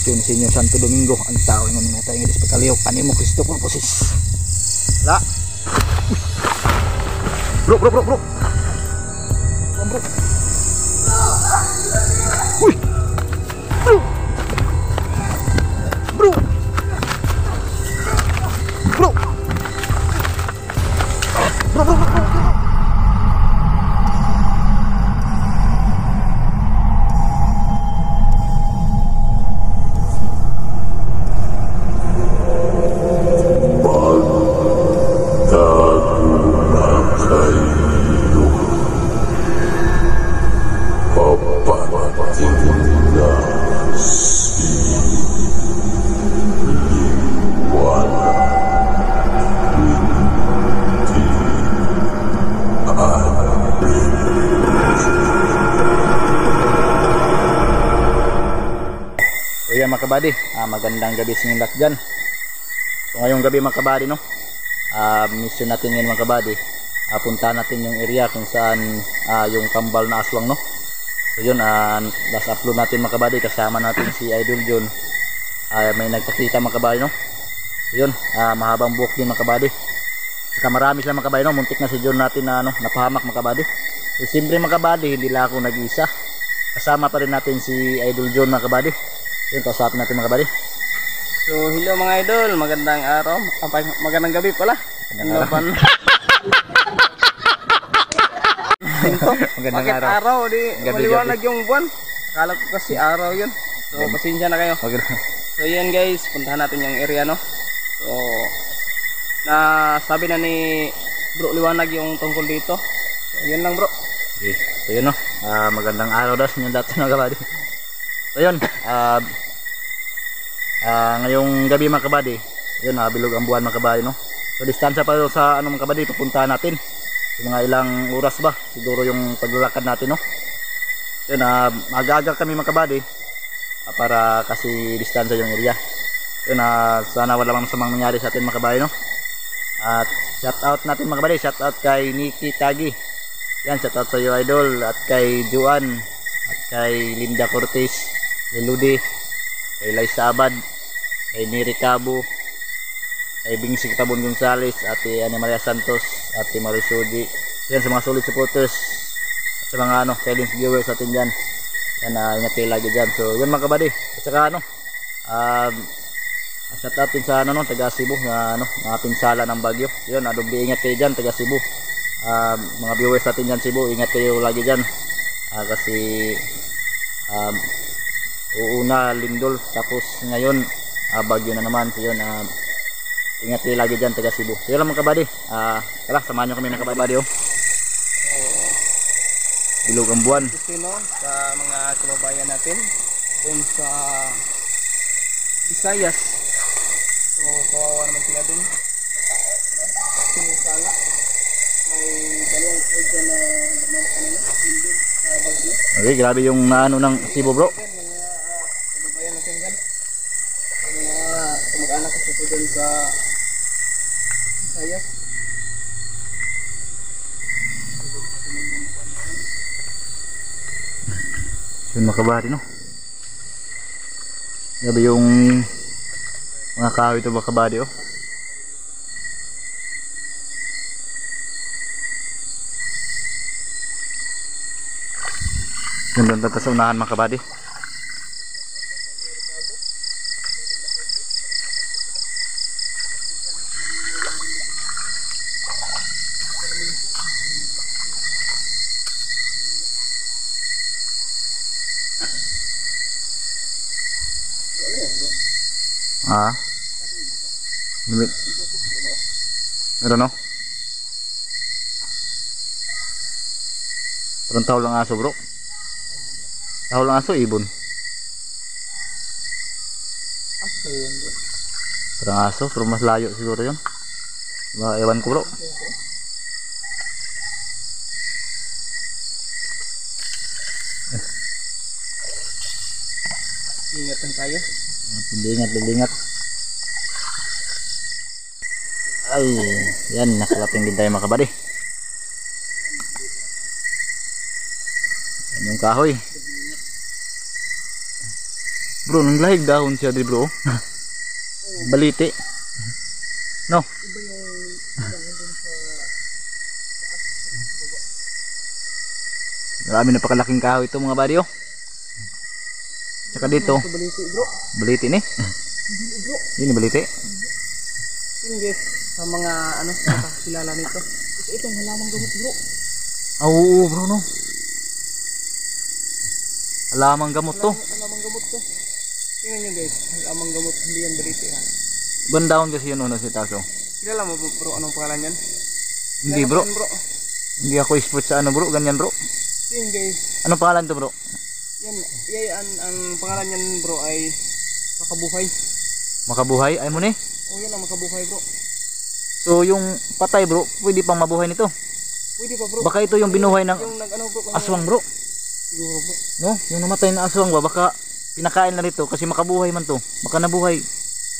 Concepcion Senyor Santo Domingo ang tao ng mga tayo ng pagkaliw kanimo Cristo purposes la bro bro bro uy bro bro bro bro bro bro mga kabady, magandang gabi sa inyo lahat dyan. So ngayong gabi mga kabady, no? Mission natin ngayon mga kabady, punta natin yung area kung saan yung kambal na aswang, no? So yun, last upload natin mga kabady, kasama natin si Idol John. May nagpakita mga kabady, no? So yun, mahabang buhok din mga kabady. Saka marami sila mga kabady, no? Muntik na si John natin na napahamak mga kabady. So siyempre mga kabady, hindi lang ako nag-isa. Kasama pa rin natin si Idol John mga kabady. Yun, kausapin natin mga kabady. So, hello mga idol, magandang araw, magandang gabi pala. Magandang Bakit araw? Di maliwanag yung buwan. Akala ko kasi araw yun. So, pasensya na kayo. So, yun guys, puntahan natin yung area, no? So, sabi na ni Bro Liwanag yung tungkol dito. So, yun lang bro. Okay. So, yun no, magandang araw daw sa inyo dati mga kabady. So yun, ngayong gabi mga kabady, yun, bilog ang buwan mga kabady, no? So distansya pa sa mga kabady, pupuntahan natin. So, mga ilang oras ba, siguro yung paglalakad natin, no? Yun, mag-aaga kami mga kabady, para kasi distansya yung area. Yun, sana wala mang samang nangyari sa atin mga kabady, no? At shout out natin mga kabady, shout out kay Nikki Tagi. Yan, shout out sa iyo idol, at kay Juan, at kay Linda Cortez, kay Ludi, kay Liza Abad, kay Neri Cabo, kay Bingsig Tabon Gonzales, Ate Ana Maria Santos, Ate Marisudi. Yan sa mga solid supporters at sa mga silent viewers atin dyan. Yan, ingat kayo lagi dyan. So yun mga kabady, at saka shout out din sa taga Cebu na mga pinsala ng bagyo. Yun, doble ingat kayo dyan taga Cebu. Mga viewers natin dyan Cebu, ingat kayo lagi dyan. Kasi uuna lindol, tapos ngayon bagyo na naman. So yun, ingat kayo lagi dyan taga Cebu. So yun lang mga kabady, tara samahan nyo kami mga kabady. Bilog ang buwan sa mga kababayan natin dun sa Visayas. So kawawa naman sila dun, sinisala. May dalawang kaya na naman kanina lindol bagyo. Okay, grabe yung ng Cebu bro. Kababayan natin dyan, mga kamag-anak kasi po dun sa Visayas. Yun mga kabady, no? Grabe yung mga kahoy ito mga kabady, oh. Ganda na sa unahan mga kabady. Meron, no? Parang tao lang aso bro. Tao lang aso, ibon. Aso yun bro. Parang aso, pero mas layo siguro yun. Ewan ko bro. Ingat lang tayo. Ingat. Ay, yan, nakalaping din tayo mga kabady. Yan yung kahoy. Bro, nanglahig dahon siya di bro. Baliti. No. Iba yung dahon dun sa baba. Marami na pakalaking kahoy ito mga buddy oh. Tsaka dito. Ito baliti bro. Baliti ni. Hindi bro. Yun baliti. Yun guys, sa mga ano, nakakilala nito. Itong halamang gamot bro. Oo bro no. Halamang gamot to. Halamang gamot to. Tingnan nyo guys, halamang gamot, hindi yan baliti ha. Bandahon kasi yun si Taso. Kilala mo bro, anong pangalan yan? Hindi bro. Yan, bro. Hindi ako expert sa ano bro, ganyan bro. Yun guys. Anong pangalan to bro? Yan, ang pangalan yan bro ay makabuhay. Makabuhay? Ay mo ni? Oh yan ang makabuhay bro. So yung patay bro, pwede pang mabuhay nito? Pwede pa bro. Baka ito yung binuhay ng yung nag, ano, bro, aswang bro. Siguro bro. No? Yung namatay na aswang ba? Baka pinakain na rito kasi makabuhay man to. Baka nabuhay.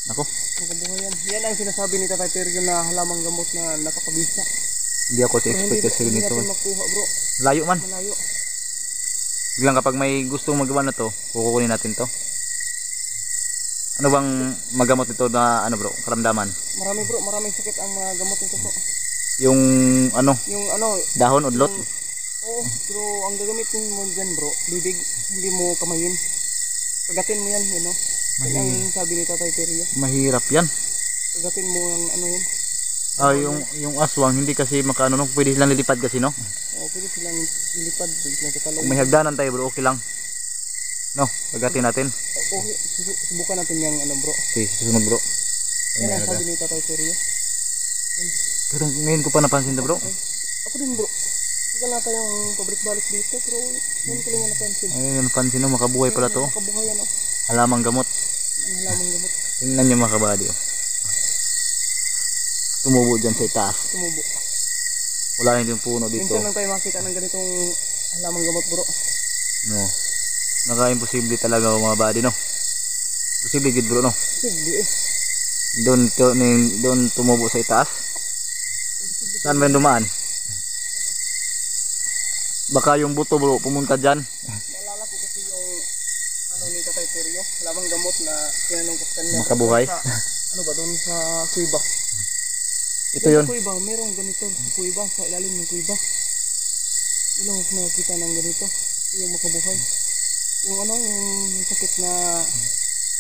Nako. Makabuhay yan. Yan ang sinasabi ni Tatay Teryo na halamang gamot na napakabisa. Hindi ako si expert kasi Hindi nito. natin makuha bro. Layo man. Malayo. Biglang kapag may gustong magawa na to, kukunin natin to. Ano bang magamot nito na ano bro, karamdaman? Marami bro, maraming sakit ang mga gamot nito bro. Yung ano, Yung ano, dahon, udlot? oo, pero ang gagamitin mo dyan bro, bibig, hindi mo kamayin. Kagatin mo yan, you know. Yan ang sabi ni Tatay Teryo. Mahirap yan. Kagatin mo ang ano yan. Ah, yung aswang, hindi kasi makaano, no? Pwede silang lilipad kasi no? Oo, pwede silang ilipad, pwede silang katalong. Kung may hagdanan tayo bro, okay lang. No, pagatin natin. Okay, subukan natin yung ano bro. Okay, susunod bro. Yan ang sabi ni Tatay Teryo. Pero ngayon ko pa napansin to bro. Ako din bro. Tagal na tayong pabalik-balik dito, pero yun ko lang yung napansin. Ayun, napansin no, makabuhay pala to. Makabuhay yan oh. Halamang gamot. Ang halamang gamot. Tingnan nyo mga kabady oh. Tumubo dyan sa itaas. Tumubo. Wala na yung puno dito. Minsan lang tayo makita ng ganitong halamang gamot bro. No. Naka-imposible talaga mga body no. Posible gid bro no. Sige eh. Doon tumubo sa itaas. Saan ba yung dumaan? Baka yung buto bro pumunta dyan. Naalala ko kasi yung ano ni Tatay Teryo, halamang gamot na tinanong ko sa kanya. Makabuhay. Ano ba doon sa kuiba? Ito yun. Sa kuiba, merong ganito sa kuiba, sa ilalim ng kuiba. Doon ako nakakita ng ganito, yung makabuhay. Yung ano, yung sakit na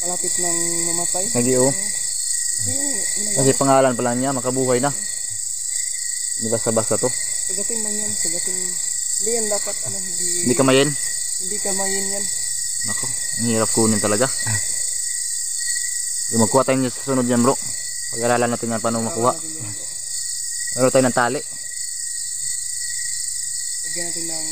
malapit ng mamatay. Nag-io. Yung Kasi pangalan pa lang niya, makabuhay na. Hindi basta-basta to. sagatin lang yan, sagatin. Hindi yan dapat, ano, Hindi kamayin. hindi kamayin yan. Nako, ang hirap kunin talaga. Yung magkuha tayo sa sunod yan bro. Pag-aralan natin yan paano makuha. Meron tayo ng tali. Lagyan natin ng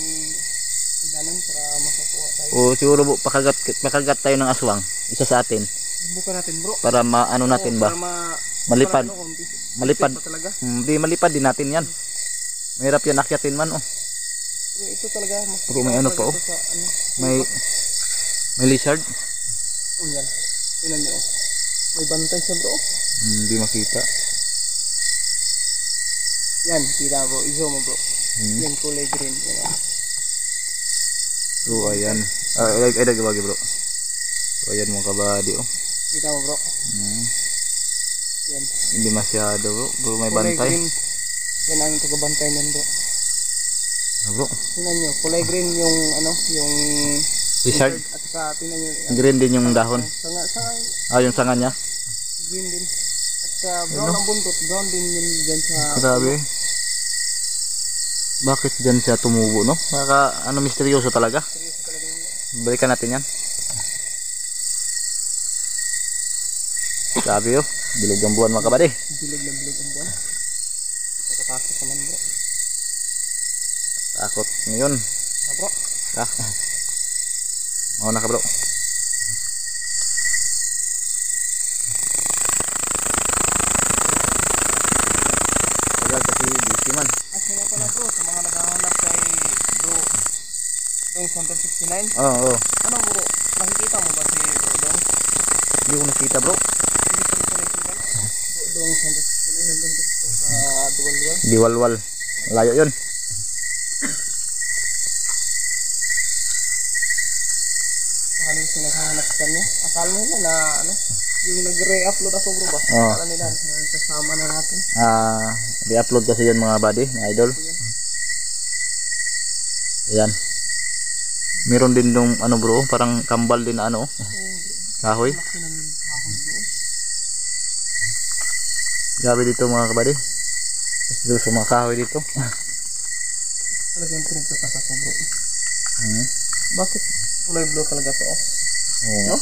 danan para makakuha tayo. O siguro bro, pakagat tayo ng aswang. Isa sa atin. Subukan natin bro. Para maano natin ba? Para Malipad. para ano, Malipad. pa talaga. Hindi malipad din natin yan. Mahirap yan akyatin man oh. Pero ito talaga. Pero may ano pa oh. Sa, ano, May lizard. oh yan. Tingnan nyo oh. May bantay siya bro. Hindi makita. Yan, kita bro. Izo mo bro. Yan kulay green. Yan, oh. So ayan. Ay dagwagi bro. So ayan mga kabady oh. Kita mo bro. Yan. Hindi masyado bro. Bro may Kulay bantay. green. Yan ang tagabantay niyan bro. Bro. Tingnan nyo. Kulay green yung ano, yung Lizard. at saka tingnan nyo. Green din yung dahon. Sanga, Yung sanga niya. green din. At brown ang buntot. Brown din yun dyan sa... Grabe. Bakit dyan siya tumubo no? Ano misteryoso talaga. Balikan natin yan. Grabe oh. Bilog ang buwan mga kabady. Bilog na bilog ang buwan. Nakatakot naman bro. Takot ngayon. Bro. Mauna ka bro. Tagal kasi busy man. Kasi nga pala bro, sa mga naghahanap kay bro Dong Center 69. Oo. Ano bro, nakikita mo ba si bro Dong? Hindi ko nakita bro. Hindi ko rin nakikita. Dong Center 69 nandun sa Duwal-Duwal. Diwalwal. Layo yun. Maraming sinaghahanap sa kanya. At akala nila na ano, yung nag-re-upload ako bro ba? Oo. Akala nila, kasama na natin. Di-upload kasi yun mga buddy, mga idol. Ayan. Meron din nung ano bro, parang kambal din na ano, kahoy. Laki ng kahoy bro. Grabe dito mga kabady. Dito sa mga kahoy dito. Talagang pinagtataka ko bro. Hmm. Bakit kulay blue talaga to? Oo. No?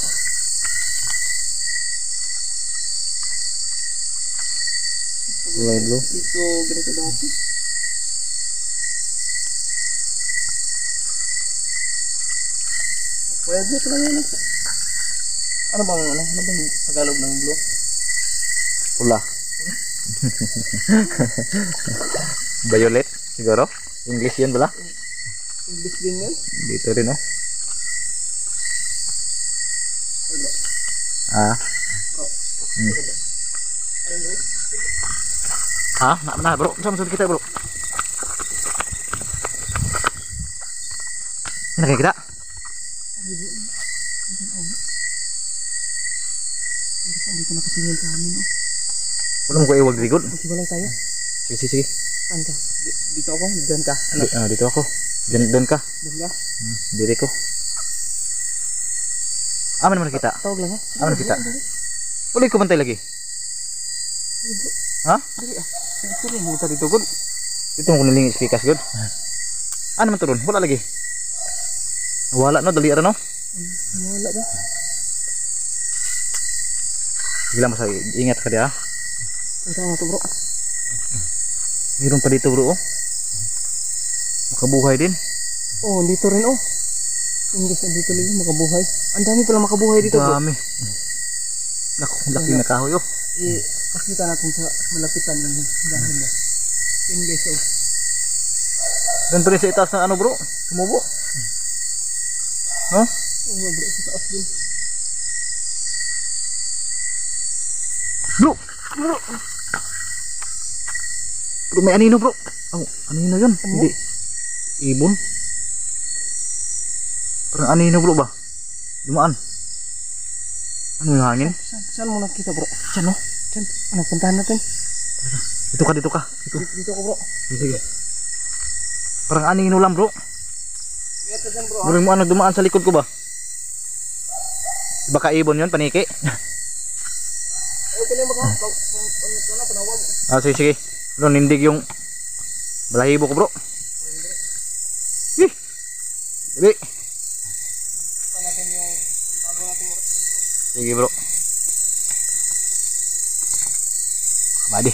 Kulay blue. Ito ganito dati. Kulay blue talaga yun. Ano bang Tagalog ng blue? Pula. Violet siguro. English yan pala. English din yan? Dito rin oh. Ay bro. Bro. Ayun bro. Nah bro, sama kita bro. Ini kayak kita. Dito nakatingin sa amin oh. Belum gue iwag digod. Maghiwalay tayo. Sige. Saan ka? Dito ako? Diyan ka? Ano? Dito ako. Doon ka. Diyan ka? Diri ko. Aman naman kita. Tawag lang ha? Aman kita. Boleh ko bantay lagi. Ha? Dali ah. Ito rin mo dito good. Ito mo kuniling speakers good. Ano man turun? Wala lagi. Wala no, dali ara no. Wala ba? Gila mas ingat ka dia. Ito na to bro. Meron pa dito bro oh. Makabuhay din. Oh, dito rin oh. Ingles dito rin makabuhay. Ang dami pala makabuhay dito bro. Dami. Naku, laki na kahoy oh. Pakita natin sa malapitan yung dahil niya. Ingles oh. Ganito rin sa itaas ng ano bro. Tumubo. Ha? Oh bro, sa taas din. Bro! Bro, may anino bro. Oh, anino yun? Ano? Hindi. Ibon. Parang anino bro ba? Dumaan. Ano yung hangin? Saan mo nakita bro? Diyan no? Diyan. Ano, puntahan natin? Dito ka. Dito. Dito ko bro. Sige. Parang anino lang bro. Ingat ka dyan bro. Bro, mo ano dumaan sa likod ko ba? Baka ibon yun, paniki. Ayaw ka na baka. Panawag. Sige. Bro, nindig yung balahibo ko bro. Sabi. Pa natin yung bago natin oras bro. Sige bro. Kabady.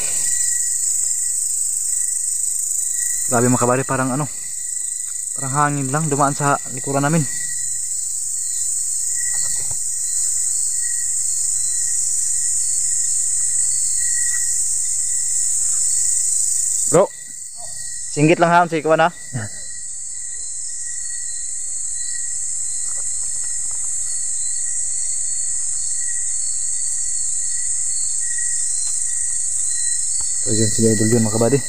Grabe mga kabady, parang ano. Parang hangin lang dumaan sa likuran namin. Bro, singgit lang ha, sige ko na. So yun si Idol yun mga kabady.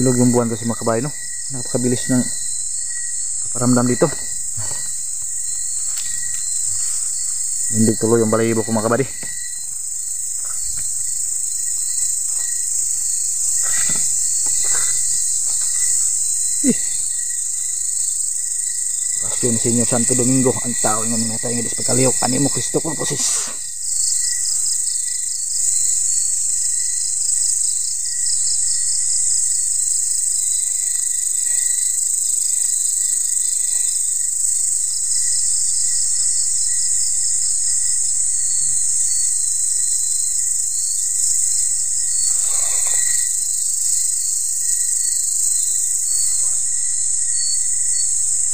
Bilog yung buwan kasi mga kabady no. Napakabilis ng paparamdam dito. Nindig tuloy yung balahibo ko mga kabady. Pasyon Senyor Santo Domingo ang tao ng mga tayo ng pagkaliok animo Kristo Corposis.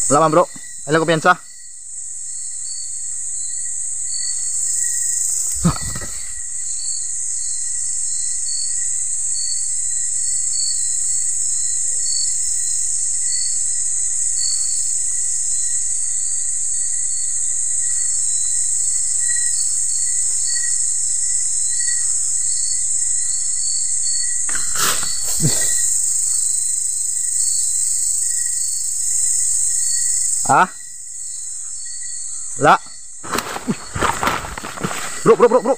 Wala man bro, alam ko piyansa. Ah? Wala. Bro.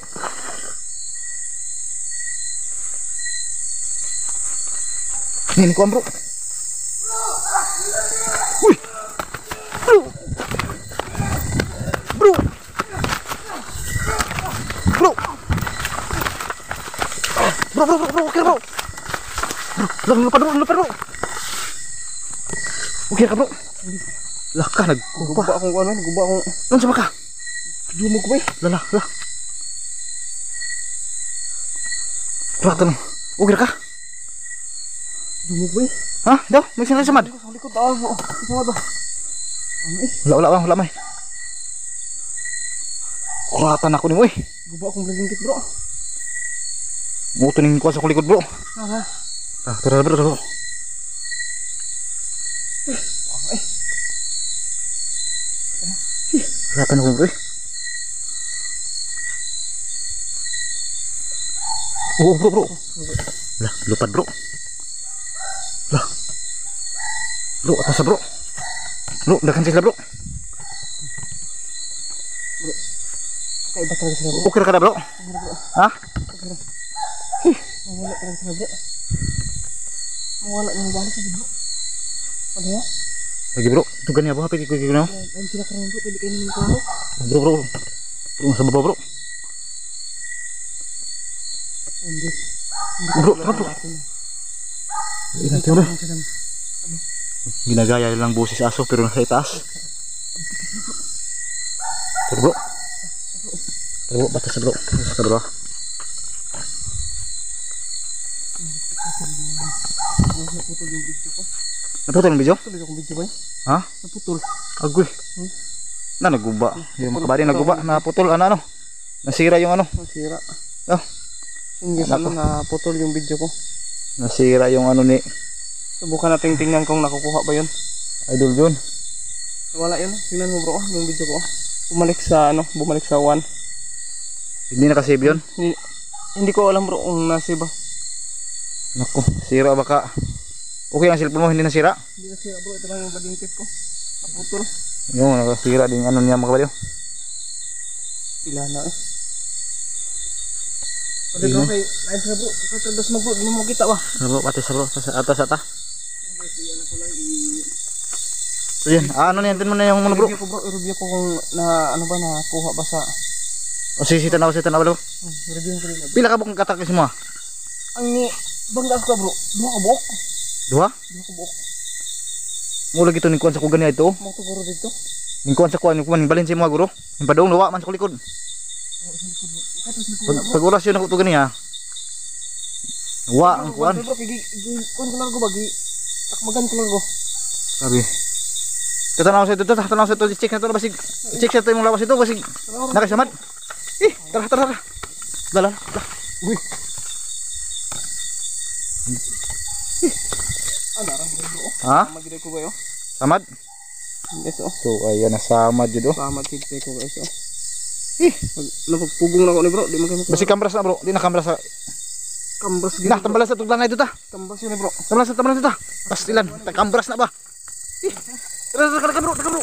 Ini kuam bro. Wih. Bro. Oke bro. Lupa bro. Oke ka bro. Lah ka Guba akong kuan, guba akong non sama ka. dumog ba? Lah. Tuwatan. Oke ka? Dumog ba? Ha? Daw, may sinala samad. Sa likod taas mo. Sama ba? Wala may. Kuratan ako ni mo eh. Guba akong blingkit bro. Mutunin ko sa kulikod bro. Aha. Tara bro. Kuratan ako bro eh. Oh bro. Lah, lupad bro. Lah. Bro, atas bro. Bro, dakan sila bro. Kakaiba talaga sila bro. Okay ka na bro? Ha? Mawala talaga sila bro. Mawala yung balik sa bro. Ano ya? Lagi bro, ito ganyan bro, hapit ko na. Ayun sila karang bro, pwede kayo namin ko. Bro. Bro, sa baba bro. Hindi. Bro. Ingat bro. Ginagaya lang busis aso pero nasa itaas. Bro. Batas bro. Basta bro. Naputol yung video ko. Naputol ang video? Tuloy akong video ba? Ha? Naputol. Agoy. Na naguba. Yung mga kabady naguba, naputol ano. Nasira yung ano. Nasira. Oh. Hindi naputol yung video ko. Nasira yung ano ni. Subukan nating tingnan kung nakukuha ba yun. Idol John. Wala yun. Tingnan mo bro, yung video ko. Bumalik sa 1. Hindi nakasave yun? Hindi ko alam bro kung nasave ba. Naku, sira baka. Okay ang cellphone mo, hindi nasira? Hindi nasira bro, ito lang yung bading tip ko. Naputol. Yung nakasira din ano niya mga kabady. Pila na eh. Pwede bro, kay live na bro. Kahit taldas mo bro, di mo kita ba? Bro, pati sa bro, sa atas ata. So yun, ano na yan mo na yung ano bro? I-review ko kung na ano ba nakuha ba sa... O sisitan ako bro. Review ko rin. Pila ka bukong katak mo? Ang ni banggas ko bro, 2 ka buok. 2? 2 ka buok. Mula gito ni kuan sa kugan niya ito. Mo to guro dito. Ning kuan sa kuan balin sa mga guro. Yung padong luwa man sa kulikod. Pag oras yun ako to ganiya. Wa ang kuan. Bro, kuan ko lang ko bagi. Takmagan ko lang ko. Sabi. Tatanaw sa ito, check na ito basig. Check sa ito yung lawas ito basig. Nakasamad. Tara. Dala. Uy. Ha? Magide ko kayo. Samad? Yes oh. So ayan na samad jud oh. Samad tigte ko guys oh. Napagpugong na ko ni bro, di man kayo. Basi kambras na bro, di na kambras sa. Kambras Nah, tambalas sa tuglan na ito ta. Kambras yun bro. Tambalas ito ta. Pastilan, kambras na ba? Tara bro.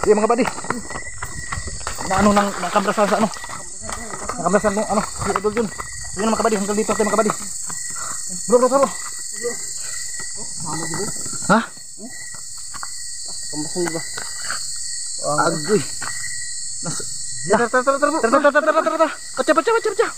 Iya mga buddy. Na ano nang kambrasan sa ano? Nakambrasan ng ano? Si Idol Jun. Yun mga buddy, hanggang dito tayo mga buddy. Bro. Sama dito. Ha? Kambrasan ba? Agoy. Tara. Pacha.